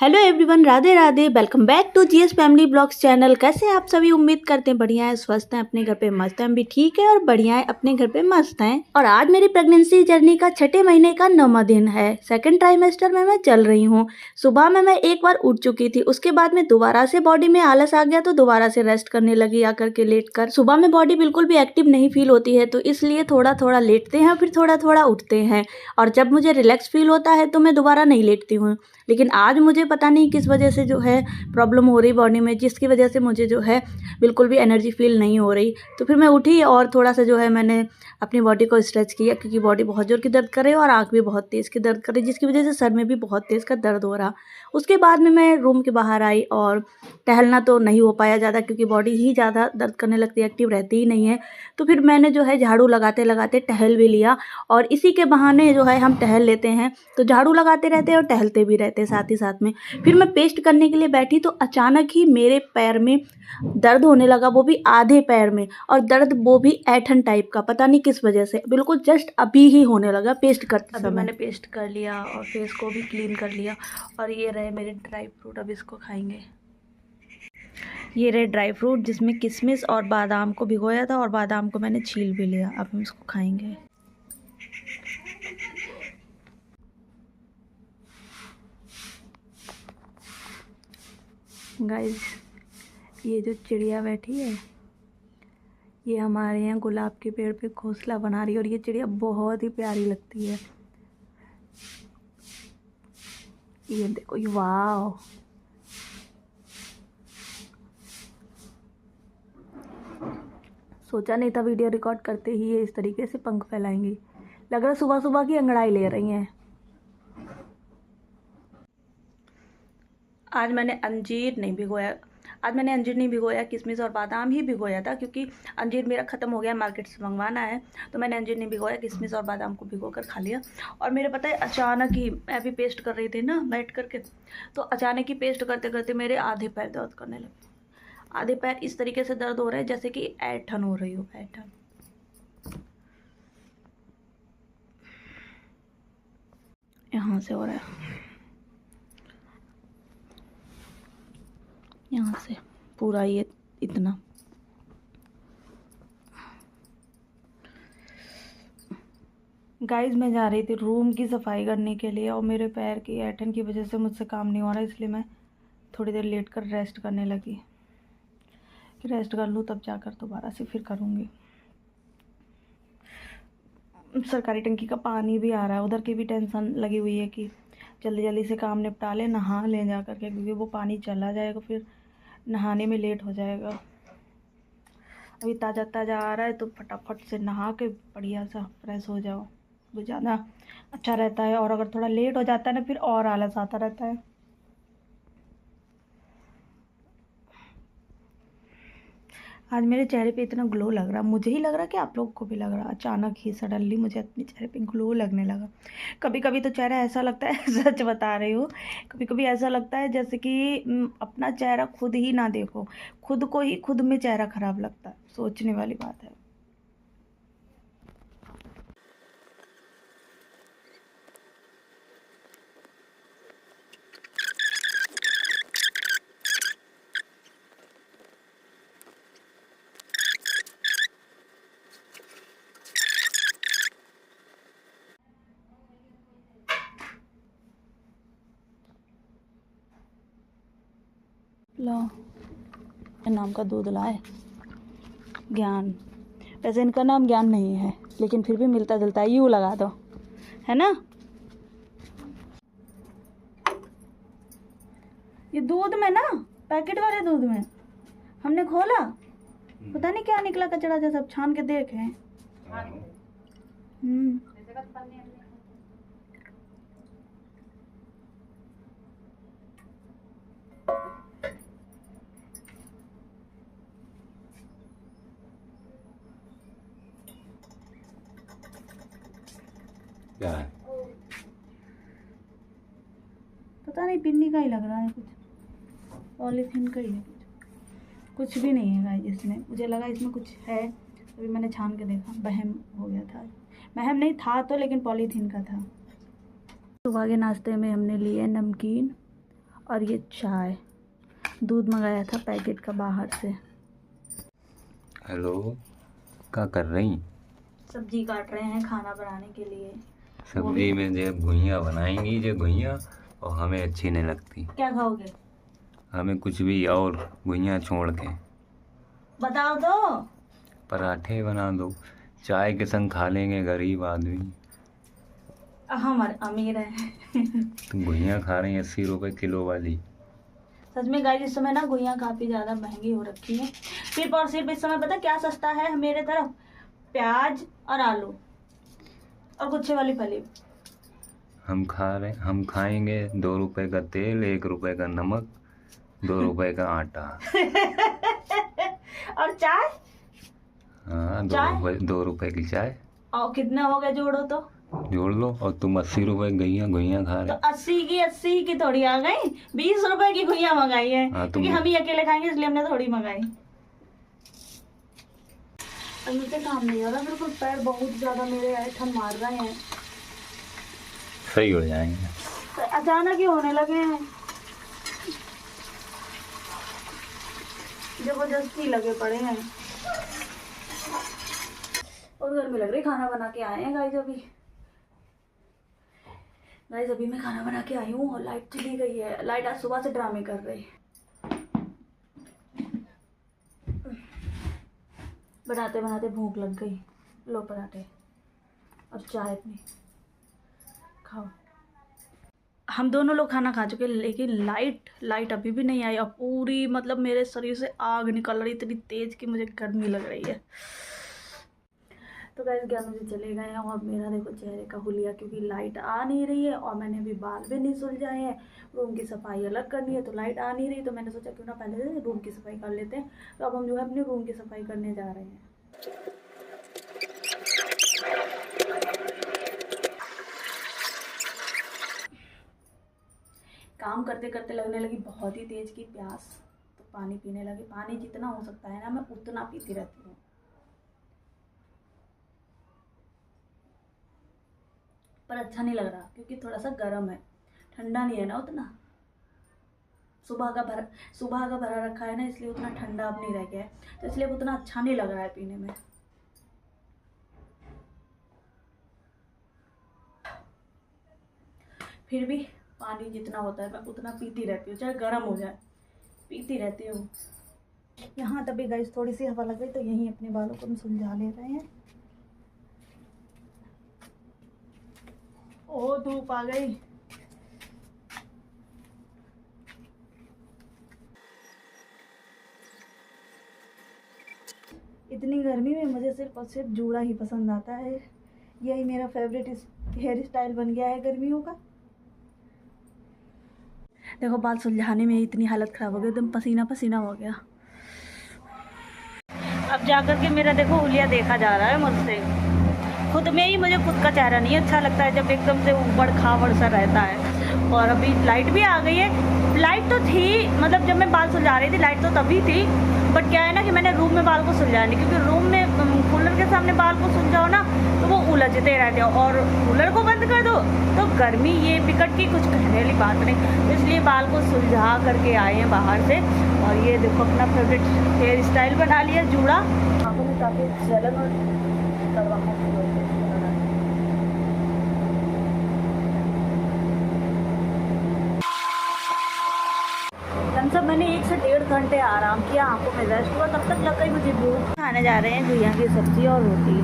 Hello everyone, Radhe Radhe. Welcome back to GS family blogs channel. कैसे हैं आप सभी? उम्मीद करते हैं बढ़िया है, स्वस्थ हैं, अपने घर पे मस्त हैं। हम भी ठीक है और बढ़िया है, अपने घर पे मस्त हैं। और आज मेरी प्रेगनेंसी जर्नी का 6ठे महीने का 9वां दिन है। सेकंड ट्राइमेस्टर में मैं चल रही हूँ। सुबह में मैं एक बार उठ चुकी थी, उसके बाद में दोबारा से बॉडी में आलस आ गया तो दोबारा से रेस्ट करने लगी आकर के लेट कर। सुबह में बॉडी बिल्कुल भी एक्टिव नहीं फील होती है, तो इसलिए थोड़ा थोड़ा लेटते हैं, फिर थोड़ा थोड़ा उठते हैं। और जब मुझे रिलैक्स फील होता है तो मैं दोबारा नहीं लेटती हूँ। लेकिन आज मुझे पता नहीं किस वजह से जो है प्रॉब्लम हो रही बॉडी में, जिसकी वजह से मुझे जो है बिल्कुल भी एनर्जी फील नहीं हो रही। तो फिर मैं उठी और थोड़ा सा जो है मैंने अपनी बॉडी को स्ट्रेच किया, क्योंकि बॉडी बहुत ज़ोर की दर्द करे और आँख भी बहुत तेज़ की दर्द करे, जिसकी वजह से सर में भी बहुत तेज़ का दर्द हो रहा। उसके बाद में मैं रूम के बाहर आई और टहलना तो नहीं हो पाया ज़्यादा, क्योंकि बॉडी ही ज़्यादा दर्द करने लगती है, एक्टिव रहती ही नहीं है। तो फिर मैंने जो है झाड़ू लगाते लगाते टहल भी लिया, और इसी के बहाने जो है हम टहल लेते हैं, तो झाड़ू लगाते रहते हैं और टहलते भी रहते हैं साथ ही साथ में। फिर मैं पेस्ट करने के लिए बैठी तो अचानक ही मेरे पैर में दर्द होने लगा, वो भी आधे पैर में, और दर्द वो भी ऐठन टाइप का, पता नहीं किस वजह से, बिल्कुल जस्ट अभी ही होने लगा पेस्ट करते समय। मैंने पेस्ट कर लिया और फेस को भी क्लीन कर लिया। और ये रहे मेरे ड्राई फ्रूट, अब इसको खाएंगे। ये रहे ड्राई फ्रूट, जिसमें किशमिश और बादाम को भिगोया था, और बादाम को मैंने छील भी लिया। अब हम इसको खाएंगे। गाइस, ये जो चिड़िया बैठी है, ये हमारे यहाँ गुलाब के पेड़ पे घोंसला बना रही है, और ये चिड़िया बहुत ही प्यारी लगती है। ये देखो, ये वाह, सोचा नहीं था वीडियो रिकॉर्ड करते ही ये इस तरीके से पंख फैलाएंगी। लग रहा सुबह सुबह की अंगड़ाई ले रही हैं। आज मैंने अंजीर नहीं भिगोया, किशमिश और बादाम ही भिगोया था, क्योंकि अंजीर मेरा ख़त्म हो गया, मार्केट से मंगवाना है। तो मैंने अंजीर नहीं भिगोया, किशमिश और बादाम को भिगो कर खा लिया। और मेरे पता है अचानक ही, मैं भी पेस्ट कर रही थी ना बैठ करके, तो अचानक ही पेस्ट करते करते मेरे आधे पैर दर्द करने लगे। आधे पैर इस तरीके से दर्द हो रहे हैं जैसे कि ऐठन हो रही हो, ऐठन। यहाँ से हो रहा है, यहाँ से पूरा ये इतना। गाइस, मैं जा रही थी रूम की सफाई करने के लिए, और मेरे पैर की ऐठन की वजह से मुझसे काम नहीं हो रहा, इसलिए मैं थोड़ी देर लेट कर रेस्ट करने लगी कि रेस्ट कर लूँ, तब जाकर दोबारा से फिर करूँगी। सरकारी टंकी का पानी भी आ रहा है, उधर की भी टेंशन लगी हुई है कि जल्दी जल्दी से काम निपटा ले, नहा ले जा करके, क्योंकि वो पानी चला जाएगा, फिर नहाने में लेट हो जाएगा। अभी ताज़ा ताज़ा आ रहा है तो फटाफट से नहा के बढ़िया सा फ्रेश हो जाओ, वो ज़्यादा अच्छा रहता है। और अगर थोड़ा लेट हो जाता है ना, फिर और आलस आता रहता है। आज मेरे चेहरे पे इतना ग्लो लग रहा, मुझे ही लग रहा कि आप लोग को भी लग रहा। अचानक ही सडनली मुझे अपने चेहरे पे ग्लो लगने लगा। कभी कभी तो चेहरा ऐसा लगता है सच बता रही हूँ, कभी कभी ऐसा लगता है जैसे कि अपना चेहरा खुद ही ना देखो, खुद को ही खुद में चेहरा खराब लगता है। सोचने वाली बात है। लो, नाम का दूध लाए ज्ञान। वैसे इनका नाम ज्ञान नहीं है, लेकिन फिर भी मिलता जुलता है, यूँ लगा दो, है ना। ये दूध में ना, पैकेट वाले दूध में हमने खोला, पता नहीं क्या निकला, कचड़ा जैसा। सब छान के देखे। क्या है? पता नहीं, पिन्नी का ही लग रहा है, कुछ पॉलीथीन का ही है, कुछ भी नहीं है गाइस इसमें। मुझे लगा इसमें कुछ है, अभी मैंने छान के देखा, वहम हो गया था। वहम नहीं था तो, लेकिन पॉलीथीन का था। सुबह के नाश्ते में हमने लिए नमकीन और ये चाय, दूध मंगाया था पैकेट का बाहर से। हेलो, क्या कर रही? सब्जी काट रहे हैं खाना बनाने के लिए। सब्जी में जो घुइयाँ बनाएंगी, जो घुइयाँ और हमें अच्छी नहीं लगती। क्या खाओगे? हमें कुछ भी और घुइयाँ छोड़ के बताओ तो। पराठे बना दो, चाय के संग खा लेंगे गरीब आदमी। हम अमीर हैं। तुम घुइयाँ खा रही हैं 80 रुपये किलो वाली। सच में गाइस, इस समय ना घुइयाँ काफ़ी ज़्यादा महंगी हो रखी है। सिर्फ इस समय पता क्या सस्ता है मेरे तरफ? प्याज और आलू और गुच्छे वाली फली। हम खाएंगे 2 रुपए का तेल, 1 रुपए का नमक, 2 रुपए का आटा। और चाय? हाँ, 2 रुपए की चाय। और कितना हो गया जोड़ो तो? जोड़ लो। और तुम 80 रुपए घुइयाँ खा तो रहे। 80 की थोड़ी आ गई, 20 रुपए की घुइयाँ मंगाई है। हाँ, क्योंकि हम ही अकेले खाएंगे इसलिए हमने थोड़ी मंगाई। और मुझे काम नहीं हो रहा, बिल्कुल पैर बहुत ज्यादा मेरे ऐठन मार रहे हैं। सही हो जाएंगे। तो अचानक ही होने लगे हैं, जबरदस्ती लगे पड़े हैं। और गर्मी लग रही, खाना बना के आए हैं गाइस अभी मैं खाना बना के आई हूँ और लाइट चली गई है। लाइट आज सुबह से ड्रामे कर रही। बनाते बनाते भूख लग गई। लो पराठे और चाय अपनी खाओ। हम दोनों लोग खाना खा चुके, लेकिन लाइट अभी भी नहीं आई। और पूरी मतलब मेरे शरीर से आग निकल रही, इतनी तेज कि मुझे गर्मी लग रही है। तो गाइस 11 बजे चले गए हैं और मेरा देखो चेहरे का हुलिया, क्योंकि लाइट आ नहीं रही है और मैंने अभी बाल भी नहीं सुलझाए हैं। रूम की सफाई अलग करनी है तो लाइट आ नहीं रही, तो मैंने सोचा क्यों ना पहले रूम की सफाई कर लेते हैं। तो अब हम जो है अपने रूम की सफाई करने जा रहे हैं। काम करते करते लगने लगी बहुत ही तेज की प्यास, तो पानी पीने लगी। पानी जितना हो सकता है ना मैं उतना पीती रहती हूँ, पर अच्छा नहीं लग रहा क्योंकि थोड़ा सा गर्म है, ठंडा नहीं है ना उतना। सुबह का भरा रखा है ना, इसलिए उतना ठंडा अब नहीं रह गया है, तो इसलिए उतना अच्छा नहीं लग रहा है पीने में। फिर भी पानी जितना होता है मैं उतना पीती रहती हूँ, चाहे गर्म हो जाए पीती रहती हूँ। यहाँ तभी गाइस थोड़ी सी हवा लग गई तो यहीं अपने बालों को हम सुलझा ले रहे हैं। ओ धूप आ गई। इतनी गर्मी में मुझे सिर्फ और सिर्फ जूड़ा ही पसंद आता है। यही मेरा फेवरेट हेयर स्टाइल बन गया है गर्मियों का। देखो बाल सुलझाने में इतनी हालत ख़राब हो गई, एकदम पसीना पसीना हो गया। अब जाकर के मेरा देखो हुलिया देखा जा रहा है मुझसे। खुद में ही मुझे खुद का चेहरा नहीं अच्छा लगता है जब एकदम से उबड़ खाबड़ सा रहता है। और अभी लाइट भी आ गई है। लाइट तो थी, मतलब जब मैं बाल सुलझा रही थी लाइट तो तभी थी, बट क्या है ना कि मैंने रूम में बाल को सुलझाया नहीं, क्योंकि रूम में कूलर के सामने बाल को सुलझाओ ना तो वो उलझते रहते हो, और कूलर को बंद कर दो तो गर्मी ये बिकट की कुछ कहने वाली बात नहीं। तो इसलिए बाल को सुलझा करके आए हैं बाहर से। और ये देखो अपना फेवरेट हेयर स्टाइल बना लिया जूड़ा। आंखों में काफ़ी जलन और करवाहट हो गई है। सब मैंने 1 से 1.5 घंटे आराम किया, आंखों में रेस्ट हुआ, तब तक लग गई मुझे भूख। खाने जा रहे हैं घुइयाँ की सब्जी और रोटी।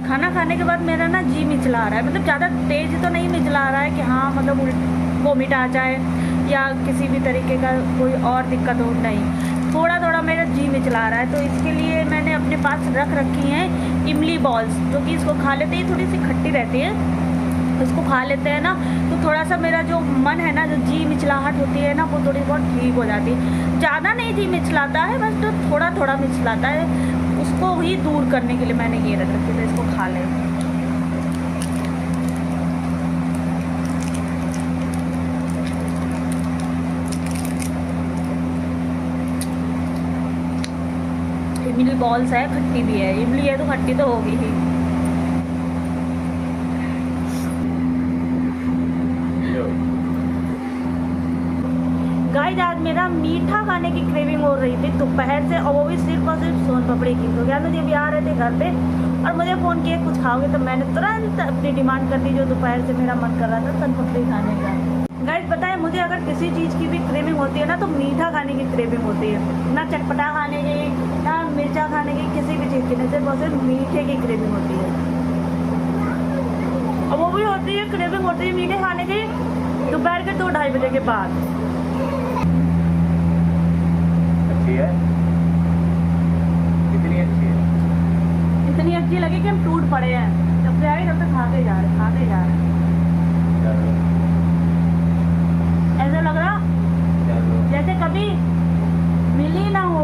खाना खाने के बाद मेरा ना जी मिचला रहा है, मतलब ज़्यादा तेज तो नहीं मिचला रहा है कि हाँ मतलब वोमिट आ जाए या किसी भी तरीके का कोई और दिक्कत हो, नहीं, थोड़ा थोड़ा मेरा जी मिचला रहा है। तो इसके लिए मैंने अपने पास रख रखी हैं इमली बॉल्स, जो कि इसको खा लेते हैं, थोड़ी सी खट्टी रहती है, इसको खा लेते हैं ना तो थोड़ा सा मेरा जो मन है ना, जो जी मिचलाहट होती है ना, वो थोड़ी बहुत ठीक हो जाती है। ज़्यादा नहीं जी मिचलाता है, बस तो थोड़ा थोड़ा मिचलाता है, उसको ही दूर करने के लिए मैंने ये रख रखी है, तो इसको खा लें। इमली बॉल्स है, खट्टी भी है। इमली है तो खट्टी तो होगी ही। गाइस आज मेरा मीठा खाने की क्रेविंग हो रही थी दोपहर से, और वो भी सिर्फ और सिर्फ सोन पापड़ी की। तो क्या मुझे भी आ रहे थे घर पे और मुझे फ़ोन किए कुछ खाओगे, तो मैंने तुरंत अपनी डिमांड कर दी जो दोपहर से मेरा मन कर रहा था, सोन पापड़ी खाने का। गाइस पता है मुझे अगर किसी चीज़ की भी क्रेविंग होती है ना, तो मीठा खाने की क्रेविंग होती है, ना चटपटा खाने की, ना मिर्चा खाने की, किसी भी चीज़ की नहीं, सिर्फ और सिर्फ मीठे की क्रेविंग होती है। और वो भी होती है, क्रेविंग होती है मीठे खाने की दोपहर के 2-2:30 बजे के बाद। अच्छी है, कितनी अच्छी है, इतनी अच्छी लगी कि हम टूट पड़े हैं। जब से आए तब तक खाते जा रहे, खाते जा रहे। ऐसा लग रहा जैसे कभी मिली ना हो।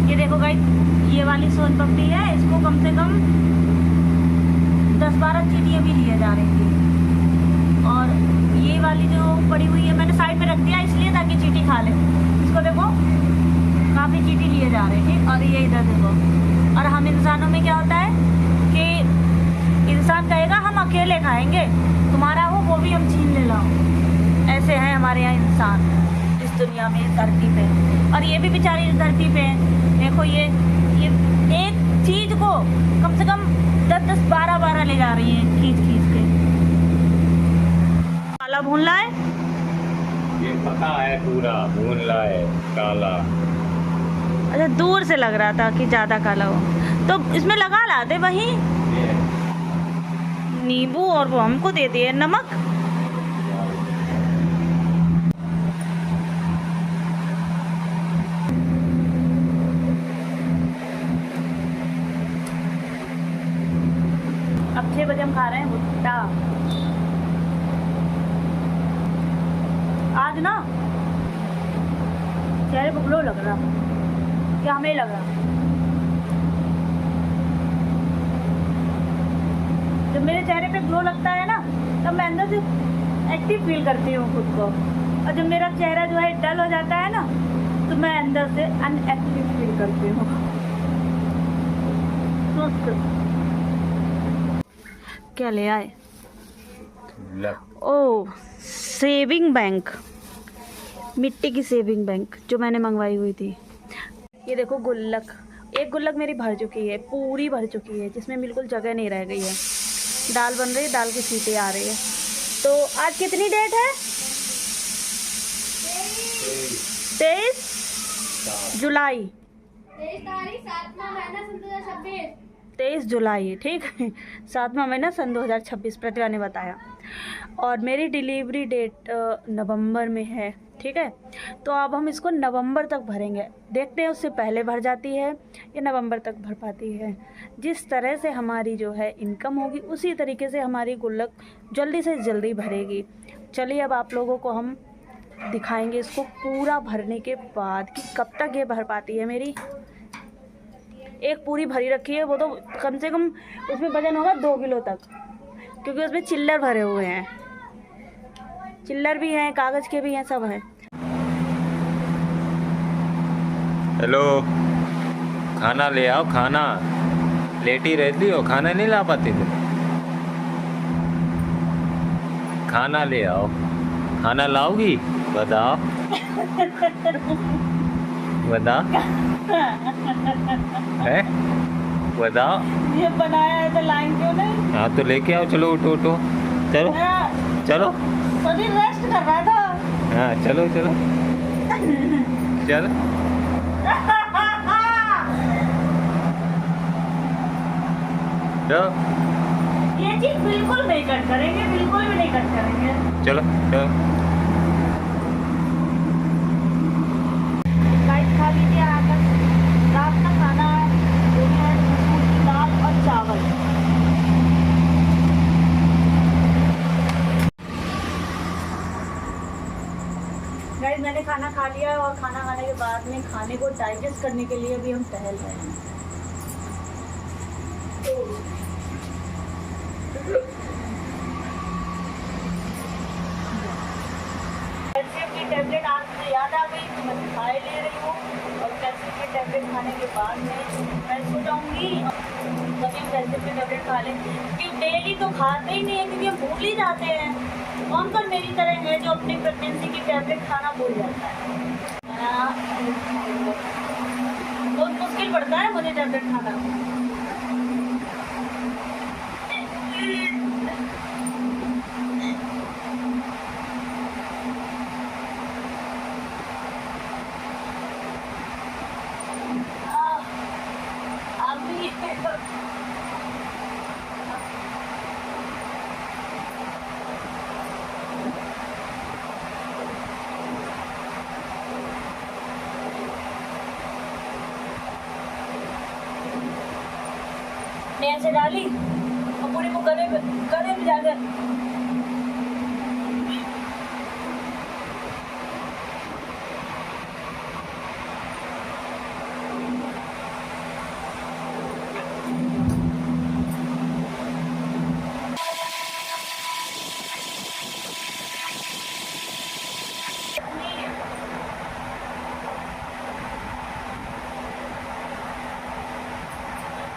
ये देखो गाइस, ये वाली सोन पापड़ी है, इसको कम से कम 10-12 चीटियाँ भी लिए जा रही थी। और ये वाली जो पड़ी हुई है मैंने साइड पे रख दिया इसलिए ताकि चीटी खा ले। इसको देखो काफ़ी चीटी लिए जा रहे थे। और ये इधर देखो, और हम इंसानों में क्या होता है कि इंसान कहेगा हम अकेले खाएंगे, तुम्हारा हो वो भी हम छीन ले लाओ। ऐसे हैं हमारे यहाँ इंसान इस दुनिया में, इस धरती पे। और ये भी बेचारी इस धरती पे है। देखो ये एक चीज़ को कम से कम 10-10, 12-12 ले जा रही है खींच खींच के। काला भून लाए, ये पका है पूरा, भून लाए काला। अच्छा दूर से लग रहा था कि ज़्यादा काला हो, तो इसमें लगा लाते वही नींबू, और वो हमको दे दिए नमक। अब 6 बजे हम खा रहे हैं भुट्टा। आज ना चेहरे पर ग्लो लग रहा, क्या हमें लग रहा। जब मेरे चेहरे पे ग्लो लगता है ना, तब मैं अंदर से एक्टिव फील करती हूँ खुद को। और जब मेरा चेहरा जो है डल हो जाता है ना, तो मैं अंदर से अनएक्टिव फील करती हूँ। क्या ले आए? ओह, सेविंग बैंक, मिट्टी की सेविंग बैंक जो मैंने मंगवाई हुई थी। ये देखो गुल्लक, एक गुल्लक मेरी भर चुकी है, पूरी भर चुकी है, जिसमें बिल्कुल जगह नहीं रह गई है। दाल बन रही है, दाल की सीटी आ रही है। तो आज कितनी डेट है? 23 जुलाई। 23 जुलाई, ठीक है, 7वां महीना सन 2026 प्रतिभा ने बताया। और मेरी डिलीवरी डेट नवंबर में है, ठीक है। तो अब हम इसको नवंबर तक भरेंगे, देखते हैं उससे पहले भर जाती है या नवंबर तक भर पाती है। जिस तरह से हमारी जो है इनकम होगी, उसी तरीके से हमारी गुल्लक जल्दी से जल्दी भरेगी। चलिए अब आप लोगों को हम दिखाएंगे इसको पूरा भरने के बाद कि कब तक ये भर पाती है मेरी। एक पूरी भरी रखी है, वो तो कम से कम उसमें वजन होगा 2 किलो तक, क्योंकि उसमें चिल्लर भरे हुए हैं, चिल्लर भी हैं, कागज़ के भी हैं, सब हैं। हेलो, खाना ले आओ, खाना। लेटी रहती हो, खाना नहीं ला पाती थे? खाना ले आओ, खाना लाओगी? बताओ बताओ, है बताओ। ये बनाया है तो लाइन क्यों नहीं? हाँ तो लेके आओ, चलो उठो उठो, चलो चलो। अभी रेस्ट कर रहा था। हाँ चलो चलो चलो। ये चीज बिल्कुल नहीं कट करेंगे, बिल्कुल भी नहीं कट करेंगे। चलो चलो। गाइस खा लीजिए, आकर रात का खाना जो है मसूर की दाल और चावल। गाइस मैंने खाना खा लिया है, और खाना खाने के बाद में खाने को डाइजेस्ट करने के लिए भी हम टहल रहे हैं। कैल्शियम की टैबलेट आज मुझे याद आ गई तो मैं खा ही ले रही हूँ। और कैल्शियम की टैबलेट खाने के बाद में मैं सो जाऊँगी, तभी हम कैल्शियम की टैबलेट खा लें, क्योंकि डेली तो खाते ही नहीं है, क्योंकि हम भूल ही जाते हैं। कौन कौन मेरी तरह है जो अपनी प्रेगनेंसी की टैबलेट खाना भूल जाता है? बहुत मुश्किल पड़ता है मुझे टैबलेट खाना। मैं ऐसे डाली और पूरी को गले में जाकर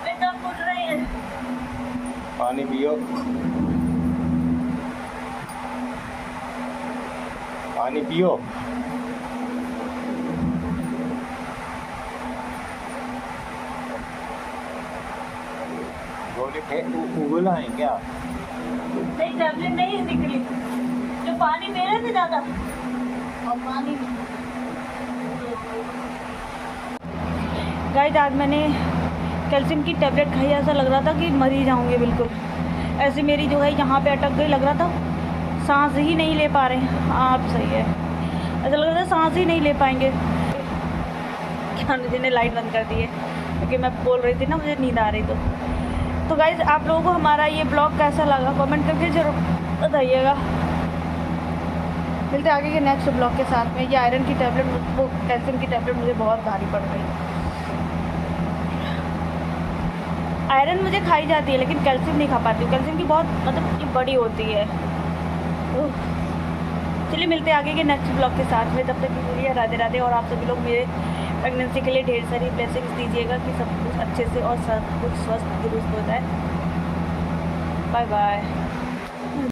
एकदम फुट रहे हैं। पानी पियो, पानी पियो। गोली उगला है क्या? नहीं, टैबलेट नहीं निकली, जो पानी मेरे से ज़्यादा और पानी। गाइस, आज मैंने कैल्शियम की टैबलेट खाई, ऐसा लग रहा था कि मर ही जाऊंगी बिल्कुल। ऐसे मेरी जो है यहाँ पे अटक गई, लग रहा था सांस ही नहीं ले पा रहे हैं। आप सही है, ऐसा लग रहा था सांस ही नहीं ले पाएंगे। क्या मुझे ने लाइट बंद कर दी है क्योंकि मैं बोल रही थी ना, मुझे नींद आ रही तो गाइस, आप लोगों को हमारा ये ब्लॉग कैसा लगा कमेंट करके जरूर बताइएगा। मिलते आगे के नेक्स्ट ब्लॉग के साथ में। ये आयरन की टैबलेट, वो कैल्शियम की टैबलेट मुझे बहुत भारी पड़ गई। आयरन मुझे खाई जाती है लेकिन कैल्शियम नहीं खा पाती हूँ। कैल्शियम की बहुत मतलब ये बड़ी होती है। चलिए मिलते हैं आगे के नेक्स्ट ब्लॉग के साथ में। तब तक के लिए राधे राधे। और आप सभी लोग मेरे प्रेगनेंसी के लिए ढेर सारी ब्लेसिंग्स दीजिएगा कि सब कुछ अच्छे से और सब कुछ स्वस्थ दुरुस्त हो जाए। Bye bye.